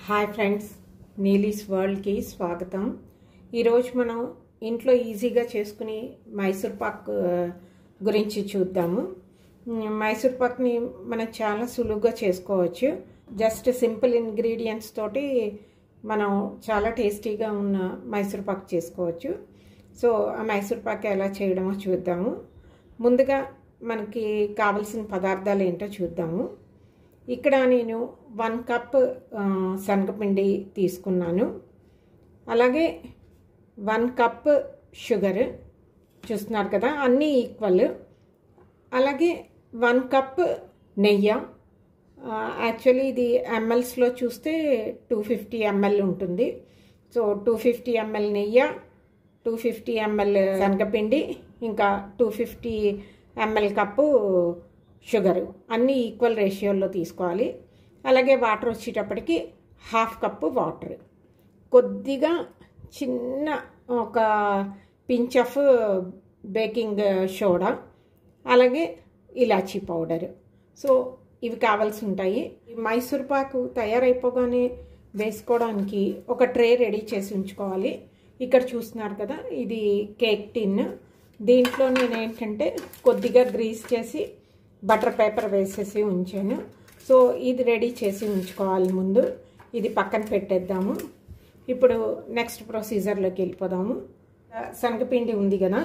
Hi friends, నీలీస్ వరల్డ్కి స్వాగతం. ఈరోజు మనం ఇంట్లో ఈజీగా చేసుకుని మైసూర్ పాక్ గురించి చూద్దాము. మైసూర్ పాక్ని మనం చాలా సులువుగా చేసుకోవచ్చు. జస్ట్ సింపుల్ ఇంగ్రీడియంట్స్ తోటి మనం చాలా టేస్టీగా ఉన్న మైసూర్ పాక్ చేసుకోవచ్చు. సో ఆ మైసూర్ పాక్ ఎలా చేయడమో చూద్దాము. ముందుగా మనకి కావలసిన పదార్థాలు ఏంటో చూద్దాము. ఇక్కడ నేను 1 కప్ శనగపిండి తీసుకున్నాను. అలాగే 1 కప్ షుగర్ చూస్తున్నారు కదా, అన్నీ ఈక్వల్. అలాగే 1 కప్ నెయ్యి. యాక్చువల్లీ ఇది ఎంఎల్స్లో చూస్తే 250 ml ఉంటుంది. సో 250 ml నెయ్యి, 250 ml శనగపిండి, ఇంకా 250 ml కప్పు షుగరు, అన్నీ ఈక్వల్ రేషియోలో తీసుకోవాలి. అలాగే వాటర్ వచ్చేటప్పటికి 1/2 కప్పు వాటర్, కొద్దిగా చిన్న ఒక పించ్ ఆఫ్ బేకింగ్ సోడా, అలాగే ఇలాచీ పౌడర్. సో ఇవి కావాల్సి ఉంటాయి. మైసూర్ పాకు తయారైపోగానే వేసుకోవడానికి ఒక ట్రే రెడీ చేసి ఉంచుకోవాలి. ఇక్కడ చూస్తున్నారు కదా, ఇది కేక్ టిన్. దీంట్లో నేను ఏంటంటే కొద్దిగా గ్రీస్ చేసి బటర్ పేపర్ వేసేసి ఉంచాను. సో ఇది రెడీ చేసి ఉంచుకోవాలి ముందు. ఇది పక్కన పెట్టేద్దాము. ఇప్పుడు నెక్స్ట్ ప్రొసీజర్లోకి వెళ్ళిపోదాము. శనగపిండి ఉంది కదా,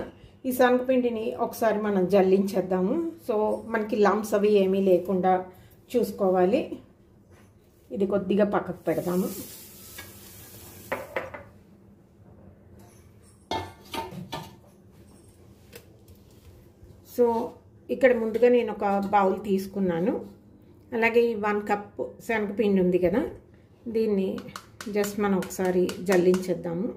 ఈ శనగపిండిని ఒకసారి మనం జల్లించేద్దాము. సో మనకి లంప్స్ అవి ఏమీ లేకుండా చూసుకోవాలి. ఇది కొద్దిగా పక్కకు పెడదాము. సో ఇక్కడ ముందుగా నేను ఒక బౌల్ తీసుకున్నాను. అలాగే ఈ 1 కప్ శనగపిండి ఉంది కదా, దీన్ని జస్ట్ మనం ఒకసారి జల్లించేద్దాము.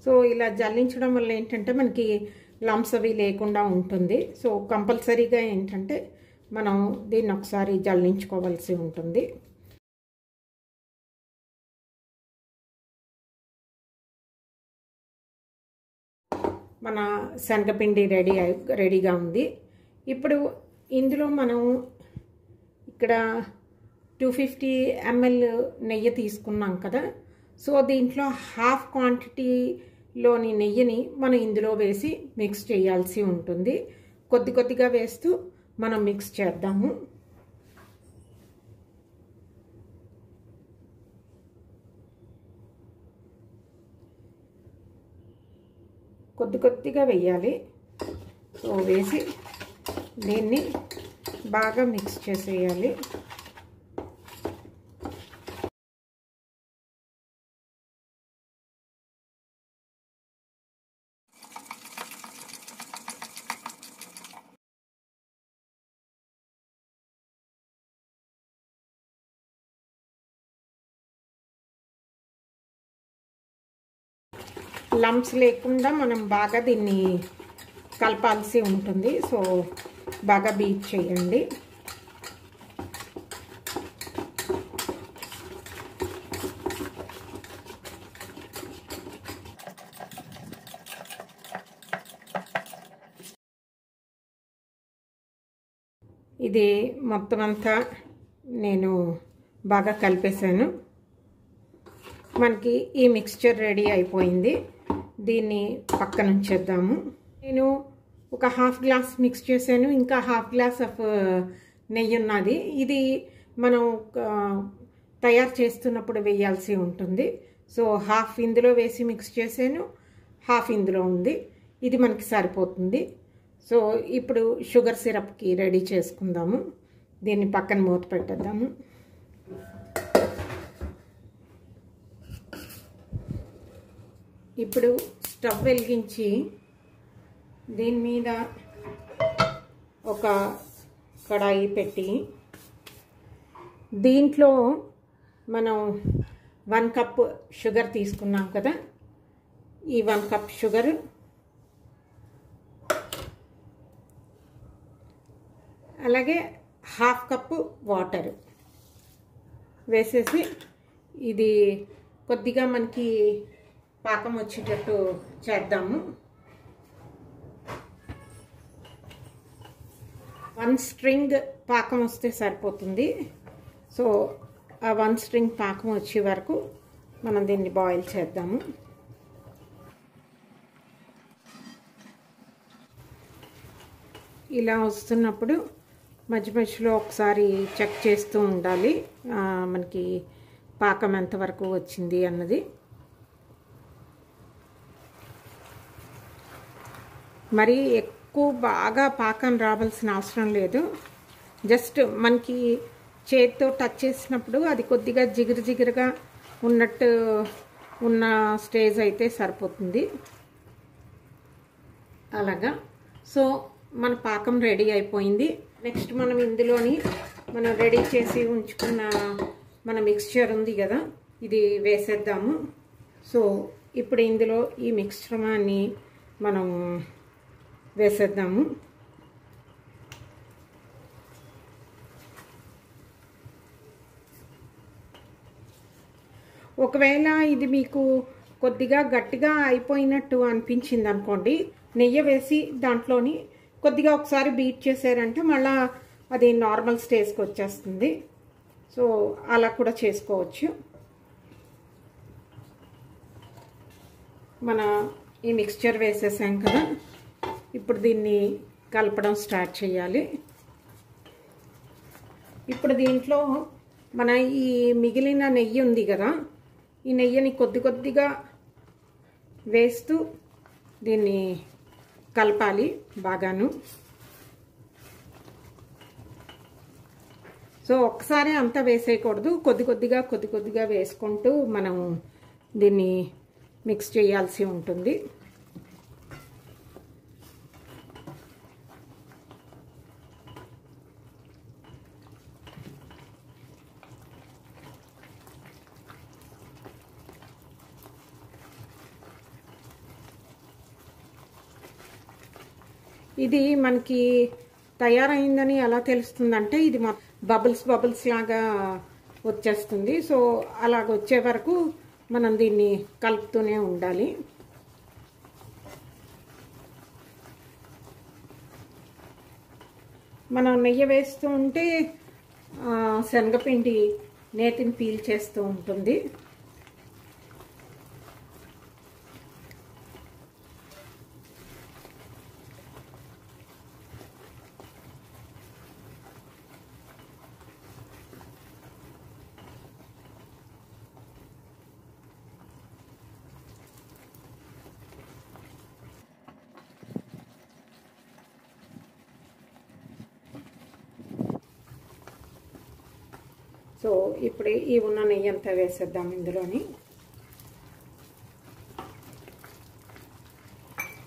సో ఇలా జల్లించడం వల్ల ఏంటంటే మనకి లంప్స్ అవి లేకుండా ఉంటుంది. సో కంపల్సరీగా ఏంటంటే మనం దీన్ని ఒకసారి జల్లించుకోవాల్సి ఉంటుంది. మన శనగపిండి రెడీగా ఉంది. ఇప్పుడు ఇందులో మనం ఇక్కడ 250 ml నెయ్యి తీసుకున్నాం కదా. సో దీంట్లో 1/2 క్వాంటిటీలోని నెయ్యిని మనం ఇందులో వేసి మిక్స్ చేయాల్సి ఉంటుంది. కొద్ది కొద్దిగా వేస్తూ మనం మిక్స్ చేద్దాము. కొద్ది కొద్దిగా వేయాలి. సో వేసి దీన్ని బాగా మిక్స్ చేసేయాలి. లంప్స్ లేకుండా మనం బాగా దీన్ని కలపాల్సి ఉంటుంది. సో బాగా బీట్ చేయండి. ఇది మొత్తం అంతా నేను బాగా కలిపేశాను. మనకి ఈ మిక్స్చర్ రెడీ అయిపోయింది. దీన్ని పక్కన ఉంచేద్దాము. నేను ఒక 1/2 గ్లాస్ మిక్స్ చేశాను. ఇంకా 1/2 గ్లాస్ ఆఫ్ నెయ్యి ఉన్నది. ఇది మనం తయారు చేస్తున్నప్పుడు వేయాల్సి ఉంటుంది. సో 1/2 ఇందులో వేసి మిక్స్ చేశాను, 1/2 ఇందులో ఉంది. ఇది మనకి సరిపోతుంది. సో ఇప్పుడు షుగర్ సిరప్కి రెడీ చేసుకుందాము. దీన్ని పక్కన మూత పెట్టేద్దాము. ఇప్పుడు స్టవ్ వెలిగించి దీని మీద ఒక కడాయి పెట్టి దీంట్లో మనం 1 కప్ షుగర్ తీసుకున్నాం కదా, ఈ 1 కప్ షుగర్, అలాగే 1/2 కప్పు వాటర్ వేసేసి ఇది కొద్దిగా మనకి పాకం వచ్చేటట్టు చేద్దాము. 1 స్ట్రింగ్ పాకం వస్తే సరిపోతుంది. సో ఆ 1 స్ట్రింగ్ పాకం వచ్చే వరకు మనం దీన్ని బాయిల్ చేద్దాము. ఇలా వస్తున్నప్పుడు మధ్య మధ్యలో ఒకసారి చెక్ చేస్తూ ఉండాలి మనకి పాకం ఎంతవరకు వచ్చింది అన్నది. మరి ఎక్కువ బాగా పాకం రావాల్సిన అవసరం లేదు. జస్ట్ మనకి చేతితో టచ్ చేసినప్పుడు అది కొద్దిగా జిగురుగా ఉన్నట్టు ఉన్న స్టేజ్ అయితే సరిపోతుంది. అలాగా. సో మన పాకం రెడీ అయిపోయింది. నెక్స్ట్ మనం ఇందులోని మనం రెడీ చేసి ఉంచుకున్న మన మిక్స్చర్ ఉంది కదా, ఇది వేసేద్దాము. సో ఇప్పుడు ఇందులో ఈ మిక్స్చర్ని మనం వేసేద్దాము. ఒకవేళ ఇది మీకు కొద్దిగా గట్టిగా అయిపోయినట్టు అనిపించింది అనుకోండి, నెయ్యి వేసి దాంట్లోని కొద్దిగా ఒకసారి బీట్ చేసారంటే మళ్ళీ అది నార్మల్ స్టేజ్కి వచ్చేస్తుంది. సో అలా కూడా చేసుకోవచ్చు. మన ఈ మిక్స్చర్ వేసేసాం కదా, ఇప్పుడు దీన్ని కలపడం స్టార్ట్ చేయాలి. ఇప్పుడు దీంట్లో మన ఈ మిగిలిన నెయ్యి ఉంది కదా, ఈ నెయ్యిని కొద్దిగా వేస్తూ దీన్ని కలపాలి బాగాను. సో ఒకసారి అంతా వేసేయకూడదు, కొద్దిగా వేసుకుంటూ మనం దీన్ని మిక్స్ చేయాల్సి ఉంటుంది. ఇది మనకి తయారైందని ఎలా తెలుస్తుందంటే ఇది బబుల్స్ లాగా వచ్చేస్తుంది. సో అలాగ వచ్చే వరకు మనం దీన్ని కలుపుతూనే ఉండాలి. మనం నెయ్యి వేస్తూ ఉంటే శనగపిండి నేతిని పీల్ చేస్తూ ఉంటుంది. సో ఇప్పుడు ఈ ఉన్న నెయ్యి అంతా వేసేద్దాం ఇందులోని.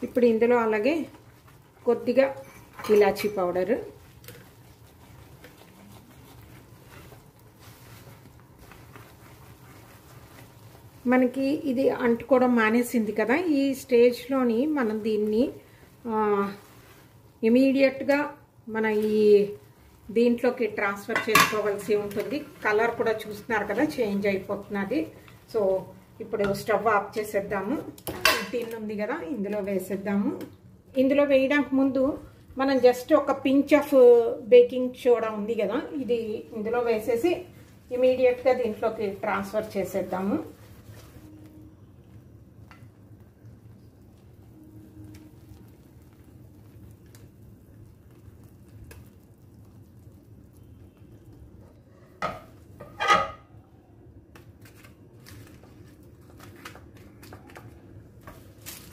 ఇప్పుడు ఇందులో అలాగే కొద్దిగా ఇలాచీ పౌడర్, మనకి ఇది అంటుకోవడం మానేసింది కదా, ఈ స్టేజ్లోని మనం దీన్ని ఇమీడియట్గా మన ఈ దీంట్లోకి ట్రాన్స్ఫర్ చేసుకోవాల్సి ఉంటుంది. కలర్ కూడా చూస్తున్నారు కదా, చేంజ్ అయిపోతున్నది. సో ఇప్పుడు స్టవ్ ఆఫ్ చేసేద్దాము. టిన్ ఉంది కదా, ఇందులో వేసేద్దాము. ఇందులో వేయడానికి ముందు మనం జస్ట్ ఒక పించ్ ఆఫ్ బేకింగ్ సోడా ఉంది కదా, ఇది ఇందులో వేసేసి ఇమీడియట్గా దీంట్లోకి ట్రాన్స్ఫర్ చేసేద్దాము.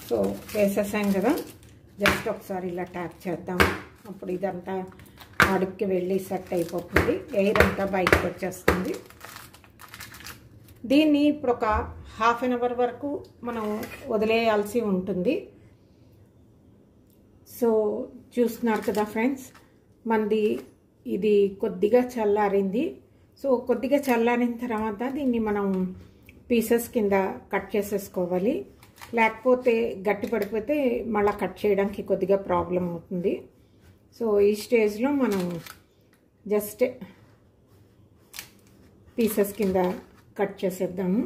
సో వేసేసాం కదా, జస్ట్ ఒకసారి ఇలా ట్యాప్ చేద్దాం. అప్పుడు ఇదంతా అడుక్కి వెళ్ళి సెట్ అయిపోతుంది, ఎయిర్ అంతా బయటకు వచ్చేస్తుంది. దీన్ని ఇప్పుడు ఒక హాఫ్ అన్ అవర్ వరకు మనం వదిలేయాల్సి ఉంటుంది. సో చూస్తున్నారు కదా ఫ్రెండ్స్, మనది ఇది కొద్దిగా చల్లారింది. సో కొద్దిగా చల్లారిన తర్వాత దీన్ని మనం పీసెస్ కింద కట్ చేసేసుకోవాలి. లేకపోతే గట్టి పడిపోతే మళ్ళీ కట్ చేయడానికి కొద్దిగా ప్రాబ్లం అవుతుంది. సో ఈ స్టేజ్లో మనం జస్ట్ పీసెస్ కింద కట్ చేసేద్దాము.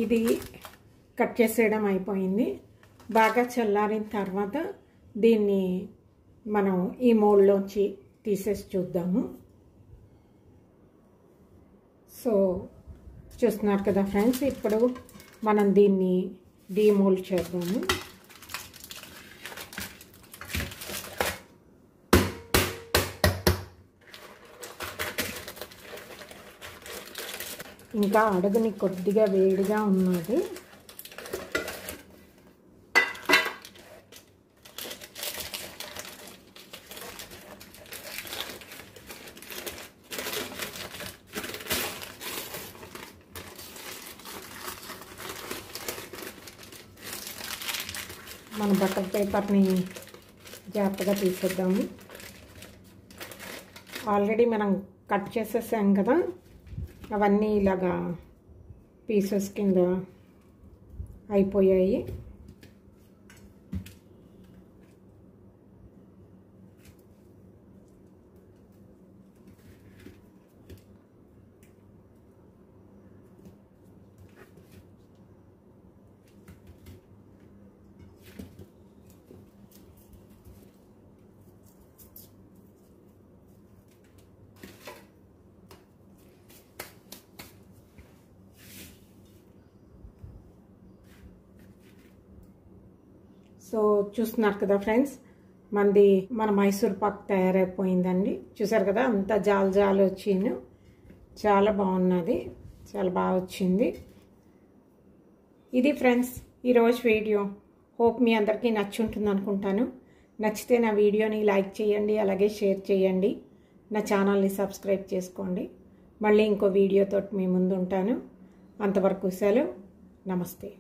ఇది కట్ చేసేయడం అయిపోయింది. బాగా చల్లారిన తర్వాత దీన్ని మనం ఈ మోల్డ్లోంచి తీసేసి చూద్దాము. సో చూస్తున్నారు కదా ఫ్రెండ్స్, ఇప్పుడు మనం దీన్ని డీమోల్డ్ చేద్దాము. ఇంకా అడుగుని కొద్దిగా వేడిగా ఉన్నది. మన బటర్ పేపర్ని జాగ్రత్తగా తీసేద్దాము. ఆల్రెడీ మనం కట్ చేసేసాం కదా, అవన్నీ ఇలాగా పీసెస్ కింద అయిపోయాయి. సో చూస్తున్నారు కదా ఫ్రెండ్స్, మన మైసూర్ పాక్ తయారైపోయిందండి. చూసారు కదా, అంత జాలు జాలు వచ్చింది. చాలా బాగున్నది, చాలా బాగా వచ్చింది. ఇది ఫ్రెండ్స్ ఈరోజు వీడియో. హోప్ మీ అందరికీ నచ్చుంటుంది అనుకుంటాను. నచ్చితే నా వీడియోని లైక్ చేయండి, అలాగే షేర్ చేయండి. నా ఛానల్ని సబ్స్క్రైబ్ చేసుకోండి. మళ్ళీ ఇంకో వీడియోతో మీ ముందు ఉంటాను. అంతవరకు సెలవు. నమస్తే.